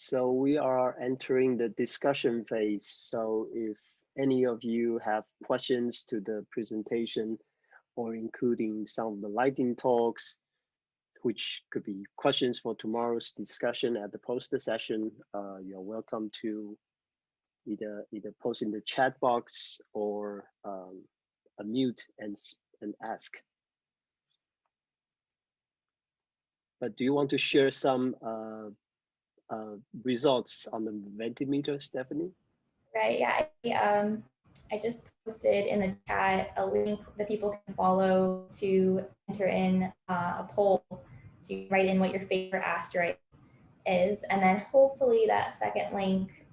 So we are entering the discussion phase. So if any of you have questions to the presentation or including some of the lightning talks, which could be questions for tomorrow's discussion at the poster session, you're welcome to either post in the chat box or unmute and ask. But do you want to share some results on the Mentimeter, Stephanie? Right, yeah, I just posted in the chat a link that people can follow to enter in a poll to write in what your favorite asteroid is, and then hopefully that second link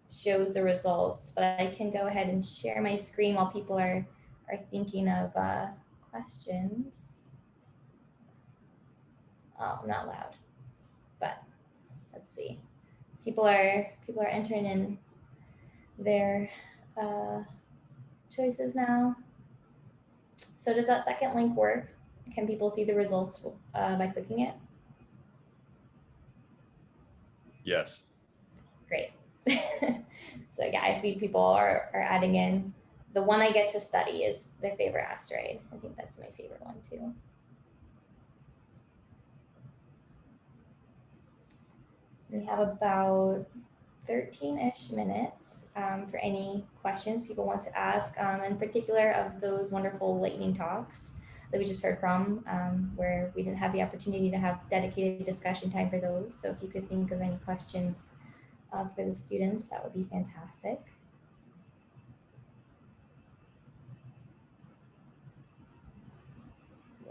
shows the results. But I can go ahead and share my screen while people are thinking of questions. Oh, I'm not loud, but let's see. People are entering in their choices now. So does that second link work? Can people see the results by clicking it? Yes. Great. So yeah, I see people are adding in. The one I get to study is their favorite asteroid. I think that's my favorite one too. We have about 13-ish minutes for any questions people want to ask, in particular of those wonderful lightning talks that we just heard from, where we didn't have the opportunity to have dedicated discussion time for those. So if you could think of any questions for the students, that would be fantastic.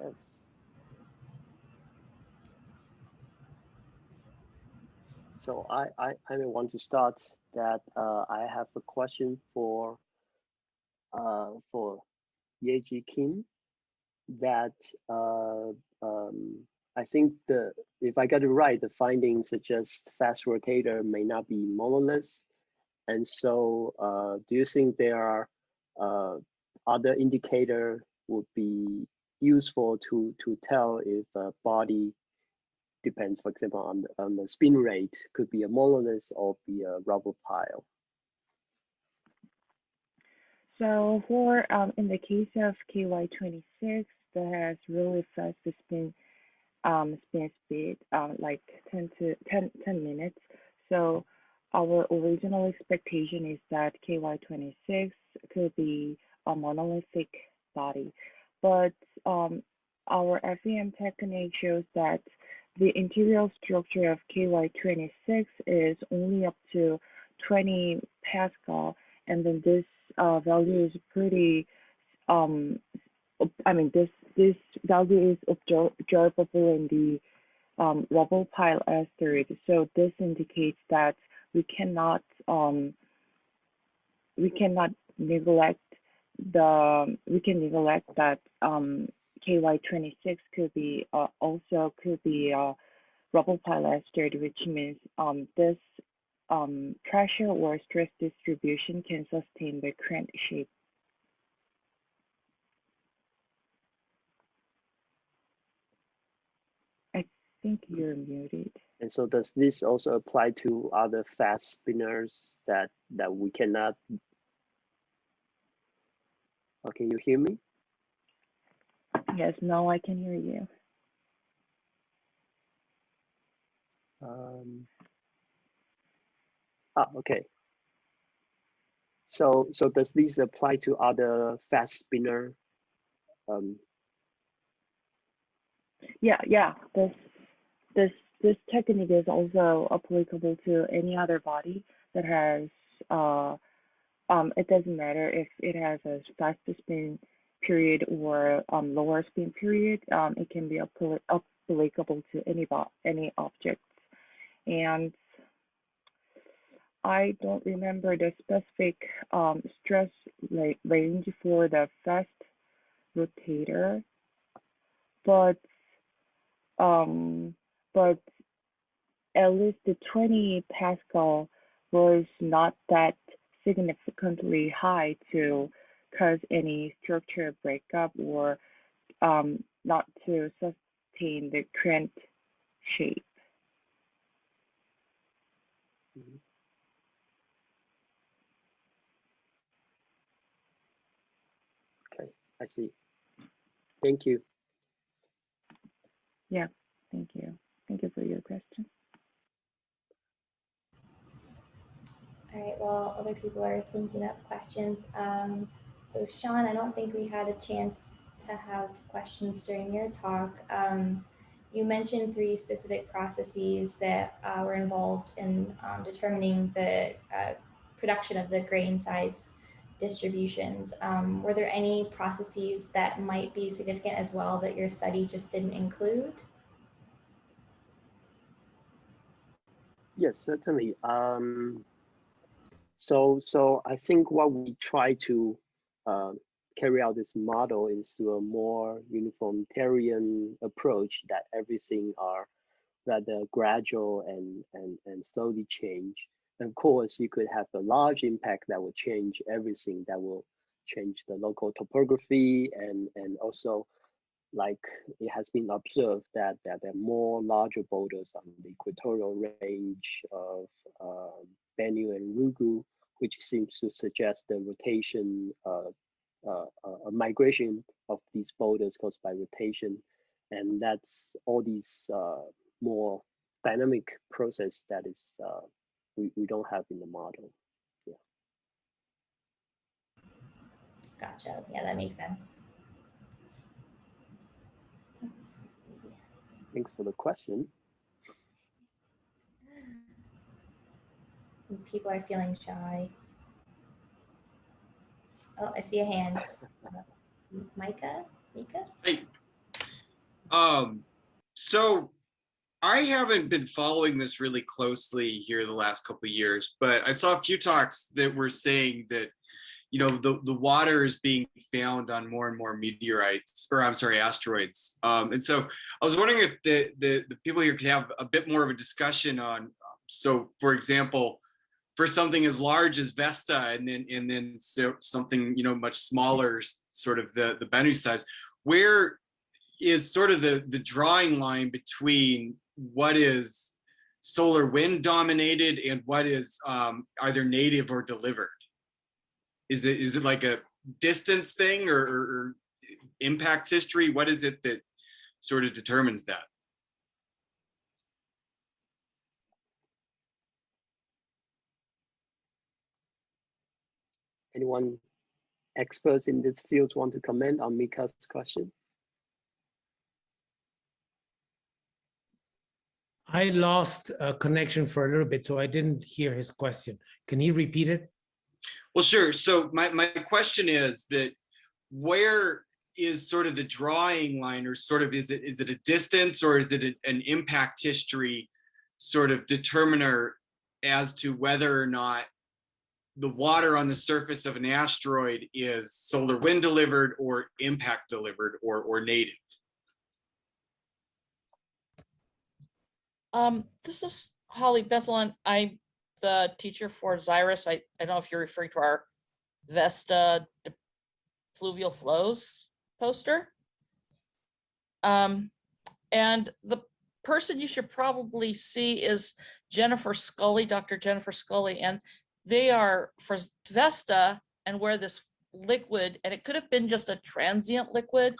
Yes. So I want to start that I have a question for Yeji Kim that I think if I got it right, the findings suggest fast rotator may not be monoliths. And so do you think there are other indicator would be useful to tell if a body depends, for example, on the spin rate, could be a monolith or be a rubble pile? So for in the case of KY26, that has really fast spin speed, like 10 minutes. So our original expectation is that KY26 could be a monolithic body, but our FEM technique shows that the interior structure of KY26 is only up to 20 Pascal, and then this value is pretty, I mean, this value is observable in the rubble pile asteroid. So this indicates that we cannot neglect that KY26 could be also could be a rubble pile asteroid, which means this pressure or stress distribution can sustain the current shape. I think you're muted. And so does this also apply to other fast spinners that we cannot? Oh, can you hear me? Yes, now I can hear you. Okay. So does this apply to other fast spinner? Yeah. This technique is also applicable to any other body that has it doesn't matter if it has a fast spin period or lower spin period. It can be applicable to any objects. And I don't remember the specific stress range for the fast rotator, but at least the 20 Pascal was not that significantly high to cause any structure breakup or not to sustain the current shape. Mhm. Okay, I see. Thank you. Yeah, thank you. Thank you for your question. All right, well, other people are thinking up questions. So Sean, I don't think we had a chance to have questions during your talk. You mentioned 3 specific processes that were involved in determining the production of the grain size distributions. Were there any processes that might be significant as well that your study just didn't include? Yes, certainly. So I think what we try to carry out this model is to a more uniformitarian approach, that everything are rather gradual and slowly change. And of course, you could have a large impact that will change everything, that will change the local topography, and also, like it has been observed, that there are more larger boulders on the equatorial range of Bennu and Rugu, which seems to suggest the rotation, a migration of these boulders caused by rotation. And that's all these more dynamic process that is we don't have in the model. Yeah. Gotcha. Yeah, that makes sense. Thanks for the question. People are feeling shy. Oh, I see a hand. Mika? Hey, so I haven't been following this really closely here the last couple of years, but I saw a few talks that were saying that, you know, the water is being found on more and more meteorites, or I'm sorry, asteroids. And so I was wondering if the people here could have a bit more of a discussion on, so for example, for something as large as Vesta, and then so something, you know, much smaller, sort of the Bennu size, where is sort of the drawing line between what is solar wind dominated and what is either native or delivered? Is it like a distance thing, or impact history? What is it that sort of determines that? Anyone experts in this field want to comment on Mika's question? I lost a connection for a little bit, so I didn't hear his question. Can he repeat it? Well, sure. So my question is that where is sort of the drawing line, or sort of is it a distance, or is it an impact history sort of determiner as to whether or not the water on the surface of an asteroid is solar wind delivered or impact delivered or native? This is Holly Besselin. I'm the teacher for Xyrus. I don't know if you're referring to our Vesta fluvial flows poster. And the person you should probably see is Jennifer Scully, Dr. Jennifer Scully, and they are for Vesta, and where this liquid, and it could have been just a transient liquid,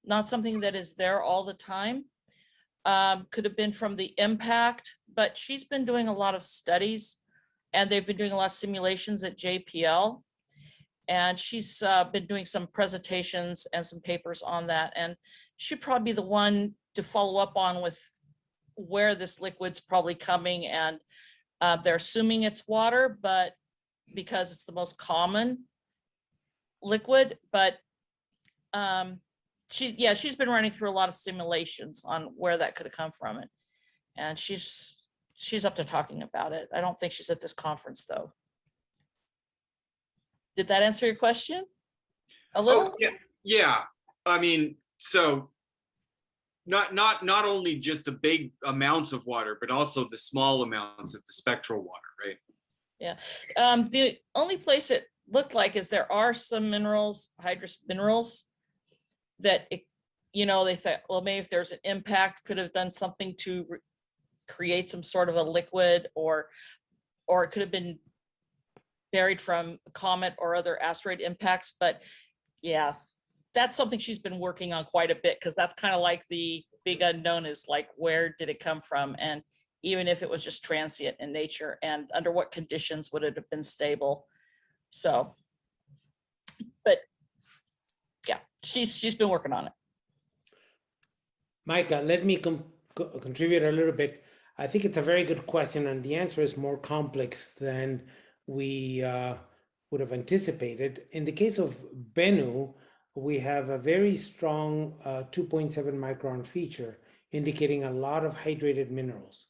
not something that is there all the time. Could have been from the impact, but she's been doing a lot of studies, and they've been doing a lot of simulations at JPL, and she's been doing some presentations and some papers on that, and she'd probably be the one to follow up on with where this liquid's probably coming, and they're assuming it's water, but because it's the most common liquid, but she's been running through a lot of simulations on where that could have come from, it, and she's up to talking about it. I don't think she's at this conference though. Did that answer your question a little? Oh, yeah. I mean, so not only just the big amounts of water, but also the small amounts of the spectral water, right? Yeah. The only place it looked like is there are some minerals, hydrous minerals, that they say, well, maybe if there's an impact, could have done something to create some sort of a liquid, or or it could have been buried from a comet or other asteroid impacts. But yeah, that's something she's been working on quite a bit, because that's kind of like the big unknown, is like, where did it come from? And even if it was just transient in nature, and under what conditions would it have been stable? So, but yeah, she's been working on it. Micah, let me contribute a little bit. I think it's a very good question, and the answer is more complex than we would have anticipated. In the case of Bennu, we have a very strong 2.7 micron feature indicating a lot of hydrated minerals.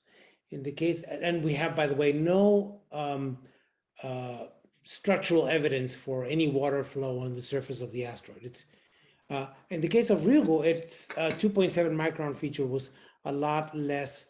In the case, and we have, by the way, no structural evidence for any water flow on the surface of the asteroid. It's in the case of Ryugu, its 2.7 micron feature was a lot less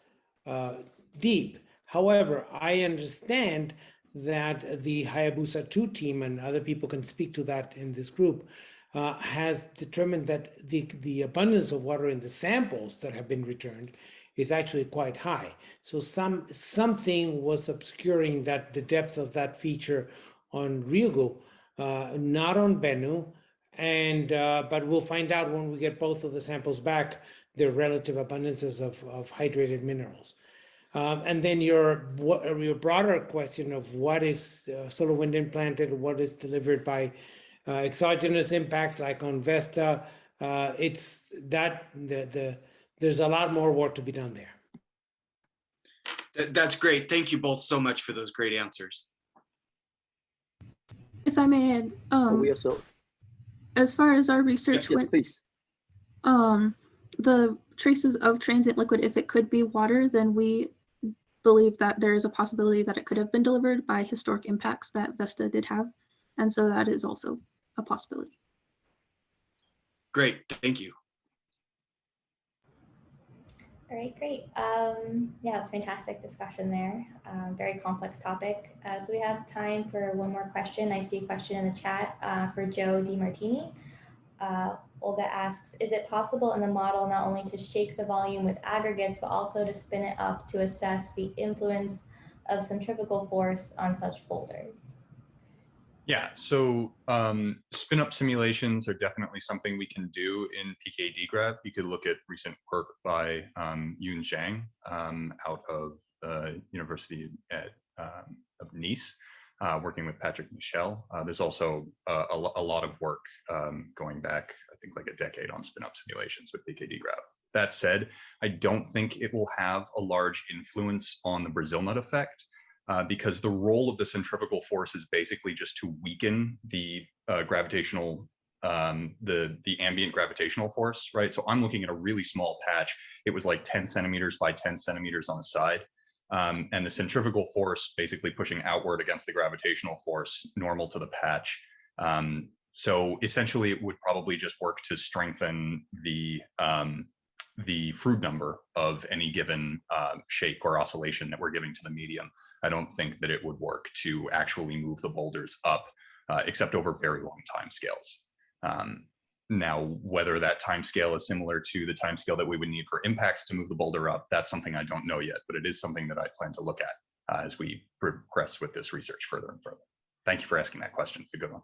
deep. However, I understand that the Hayabusa 2 team, and other people can speak to that in this group, has determined that the abundance of water in the samples that have been returned is actually quite high. So something was obscuring the depth of that feature on Ryugu, not on Bennu. And but we'll find out when we get both of the samples back, their relative abundances of hydrated minerals. And then your broader question of what is solar wind implanted, what is delivered by exogenous impacts like on Vesta, it's that there's a lot more work to be done there. That's great. Thank you both so much for those great answers. If I may add, we also, as far as our research yes, went, please. The traces of transient liquid, if it could be water, then we believe that there is a possibility that it could have been delivered by historic impacts that Vesta did have. And so that is also a possibility. Great, thank you. All right, great. Yeah, it's fantastic discussion there. Very complex topic. So we have time for one more question. I see a question in the chat for Joe DiMartini. Olga asks, is it possible in the model not only to shake the volume with aggregates, but also to spin it up to assess the influence of centrifugal force on such boulders? Yeah, so spin up simulations are definitely something we can do in PKD Grab. You could look at recent work by Yun Zhang out of the University of Nice, working with Patrick Michel. There's also a lot of work going back, I think, like a decade on spin up simulations with PKD Grab. That said, I don't think it will have a large influence on the Brazil nut effect. Because the role of the centrifugal force is basically just to weaken the gravitational, the ambient gravitational force, right? So I'm looking at a really small patch. It was like 10 centimeters by 10 centimeters on the side. And the centrifugal force basically pushing outward against the gravitational force normal to the patch. So essentially it would probably just work to strengthen the Froude number of any given shake or oscillation that we're giving to the medium. I don't think that it would work to actually move the boulders up, except over very long time scales. Now, whether that time scale is similar to the time scale that we would need for impacts to move the boulder up, that's something I don't know yet, but it is something that I plan to look at as we progress with this research further and further. Thank you for asking that question. It's a good one.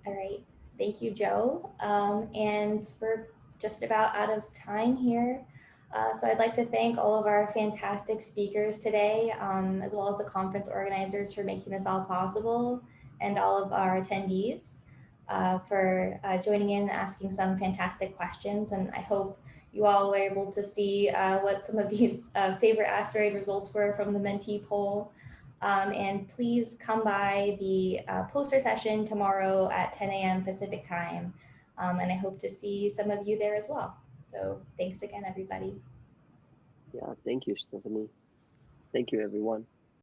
All right. Thank you, Joe. And we're just about out of time here. So I'd like to thank all of our fantastic speakers today, as well as the conference organizers for making this all possible, and all of our attendees for joining in and asking some fantastic questions. And I hope you all were able to see what some of these favorite asteroid results were from the Mentee poll. And please come by the poster session tomorrow at 10 a.m. Pacific time. And I hope to see some of you there as well. So thanks again, everybody. Yeah, thank you, Stephanie. Thank you, everyone.